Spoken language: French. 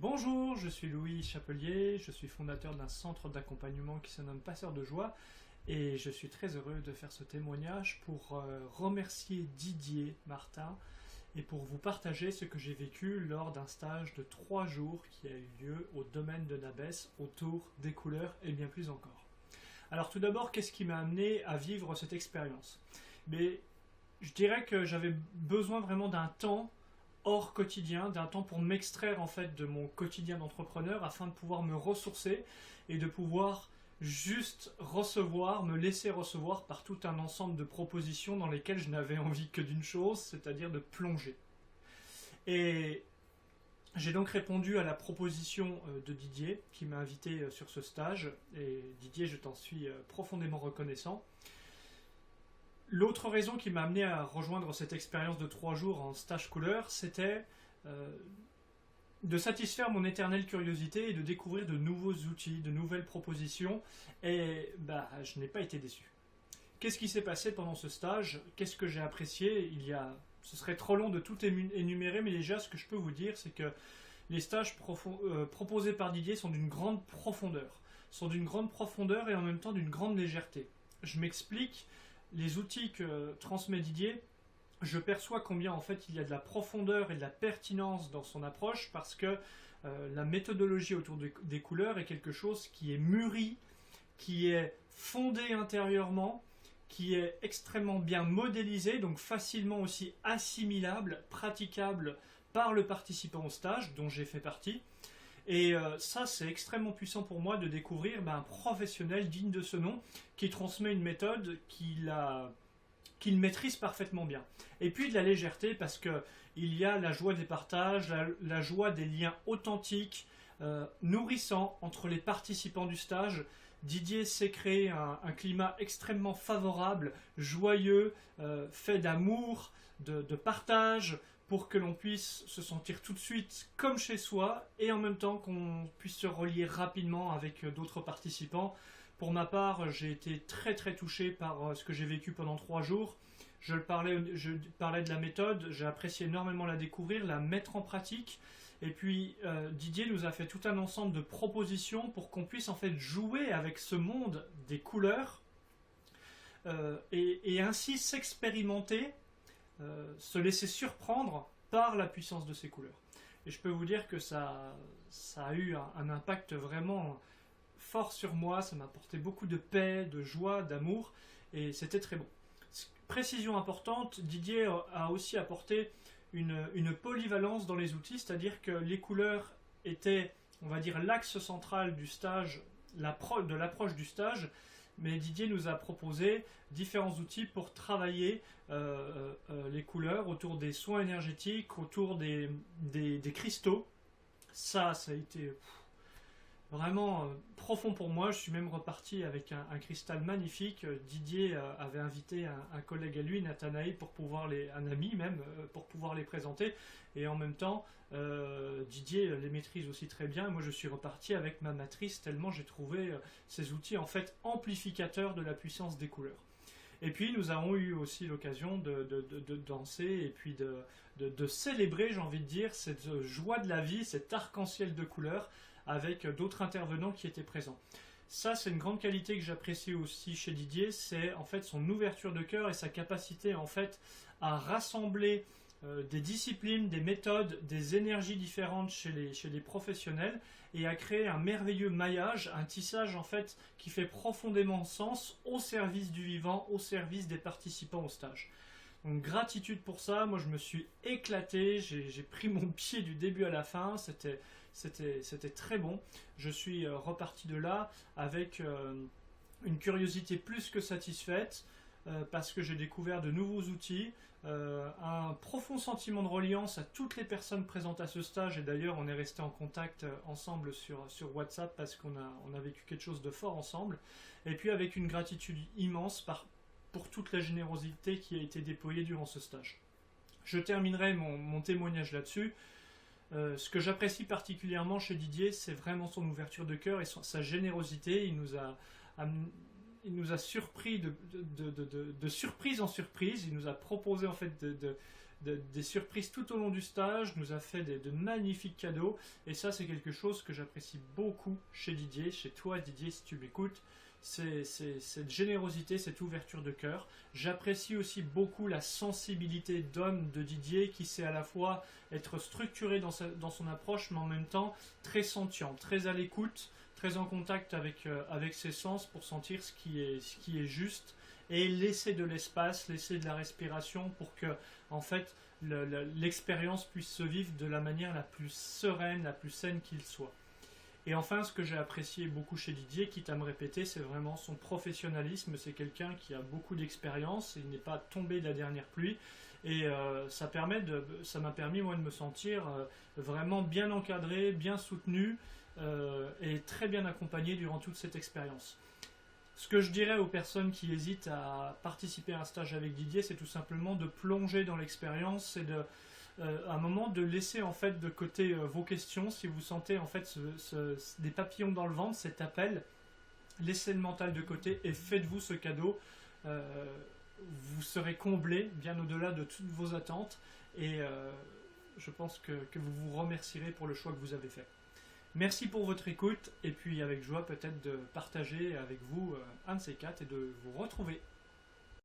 Bonjour, je suis Louis Chapelier, je suis fondateur d'un centre d'accompagnement qui se nomme Passeur de Joie et je suis très heureux de faire ce témoignage pour remercier Didier Martin et pour vous partager ce que j'ai vécu lors d'un stage de 3 jours qui a eu lieu au domaine de Nabès autour des couleurs et bien plus encore. Alors tout d'abord, qu'est-ce qui m'a amené à vivre cette expérience? Mais je dirais que j'avais besoin vraiment d'un temps hors quotidien, d'un temps pour m'extraire en fait de mon quotidien d'entrepreneur afin de pouvoir me ressourcer et de pouvoir juste recevoir, me laisser recevoir par tout un ensemble de propositions dans lesquelles je n'avais envie que d'une chose, c'est-à-dire de plonger. Et j'ai donc répondu à la proposition de Didier qui m'a invité sur ce stage et Didier, je t'en suis profondément reconnaissant. L'autre raison qui m'a amené à rejoindre cette expérience de 3 jours en stage couleur, c'était de satisfaire mon éternelle curiosité et de découvrir de nouveaux outils, de nouvelles propositions, et je n'ai pas été déçu. Qu'est-ce qui s'est passé pendant ce stage? Qu'est-ce que j'ai apprécié? Ce serait trop long de tout énumérer, mais déjà ce que je peux vous dire, c'est que les stages proposés par Didier sont d'une grande profondeur. Et en même temps d'une grande légèreté. Je m'explique. Les outils que transmet Didier, je perçois combien en fait il y a de la profondeur et de la pertinence dans son approche parce que la méthodologie autour des couleurs est quelque chose qui est mûri, qui est fondé intérieurement, qui est extrêmement bien modélisé, donc facilement aussi assimilable, praticable par le participant au stage dont j'ai fait partie. Et ça, c'est extrêmement puissant pour moi de découvrir un professionnel digne de ce nom qui transmet une méthode qu'il maîtrise parfaitement bien. Et puis de la légèreté parce que il y a la joie des partages, la joie des liens authentiques, nourrissants entre les participants du stage. Didier sait créer un climat extrêmement favorable, joyeux, fait d'amour, de partage, pour que l'on puisse se sentir tout de suite comme chez soi et en même temps qu'on puisse se relier rapidement avec d'autres participants. Pour ma part, j'ai été très très touché par ce que j'ai vécu pendant 3 jours. Je parlais de la méthode, j'ai apprécié énormément la découvrir, la mettre en pratique. Et puis Didier nous a fait tout un ensemble de propositions pour qu'on puisse en fait jouer avec ce monde des couleurs et ainsi s'expérimenter, se laisser surprendre par la puissance de ces couleurs. Et je peux vous dire que ça a eu un impact vraiment fort sur moi, ça m'a apporté beaucoup de paix, de joie, d'amour, et c'était très bon. Précision importante, Didier a aussi apporté une polyvalence dans les outils, c'est-à-dire que les couleurs étaient, on va dire, l'axe central du stage, de l'approche du stage, mais Didier nous a proposé différents outils pour travailler les couleurs autour des soins énergétiques, autour des cristaux. Ça a été vraiment profond pour moi. Je suis même reparti avec un cristal magnifique. Didier avait invité un collègue à lui, Nathanaël, un ami même, pour pouvoir les présenter. Et en même temps, Didier les maîtrise aussi très bien. Moi, je suis reparti avec ma matrice tellement j'ai trouvé ces outils en fait amplificateurs de la puissance des couleurs. Et puis nous avons eu aussi l'occasion de danser et puis de célébrer, j'ai envie de dire, cette joie de la vie, cet arc-en-ciel de couleurs avec d'autres intervenants qui étaient présents. Ça, c'est une grande qualité que j'apprécie aussi chez Didier, c'est en fait son ouverture de cœur et sa capacité en fait à rassembler des disciplines, des méthodes, des énergies différentes chez les professionnels et à créer un merveilleux maillage, un tissage en fait qui fait profondément sens au service du vivant, au service des participants au stage. Donc gratitude pour ça, moi je me suis éclaté, j'ai pris mon pied du début à la fin, c'était très bon. Je suis reparti de là avec une curiosité plus que satisfaite, parce que j'ai découvert de nouveaux outils, un profond sentiment de reliance à toutes les personnes présentes à ce stage, et d'ailleurs on est resté en contact ensemble sur WhatsApp parce qu'on a vécu quelque chose de fort ensemble, et puis avec une gratitude immense pour toute la générosité qui a été déployée durant ce stage. Je terminerai mon témoignage là-dessus. Ce que j'apprécie particulièrement chez Didier, c'est vraiment son ouverture de cœur et sa générosité. Il nous a surpris de surprise en surprise. Il nous a proposé en fait des surprises tout au long du stage, nous a fait de magnifiques cadeaux. Et ça, c'est quelque chose que j'apprécie beaucoup chez Didier, chez toi Didier, si tu m'écoutes. C'est cette générosité, cette ouverture de cœur. J'apprécie aussi beaucoup la sensibilité d'homme de Didier qui sait à la fois être structuré dans son approche, mais en même temps très sentient, très à l'écoute, très en contact avec ses sens pour sentir ce qui est juste et laisser de l'espace, laisser de la respiration pour que en fait l'expérience puisse se vivre de la manière la plus sereine, la plus saine qu'il soit. Et enfin, ce que j'ai apprécié beaucoup chez Didier, quitte à me répéter, c'est vraiment son professionnalisme. C'est quelqu'un qui a beaucoup d'expérience, il n'est pas tombé de la dernière pluie. Et ça m'a permis, moi, de me sentir vraiment bien encadré, bien soutenu et très bien accompagné durant toute cette expérience. Ce que je dirais aux personnes qui hésitent à participer à un stage avec Didier, c'est tout simplement de plonger dans l'expérience et à un moment de laisser en fait de côté vos questions. Si vous sentez en fait des papillons dans le ventre, cet appel, laissez le mental de côté et faites-vous ce cadeau. Vous serez comblé bien au-delà de toutes vos attentes et je pense que vous vous remercierez pour le choix que vous avez fait. Merci pour votre écoute et puis avec joie peut-être de partager avec vous un de ces quatre et de vous retrouver.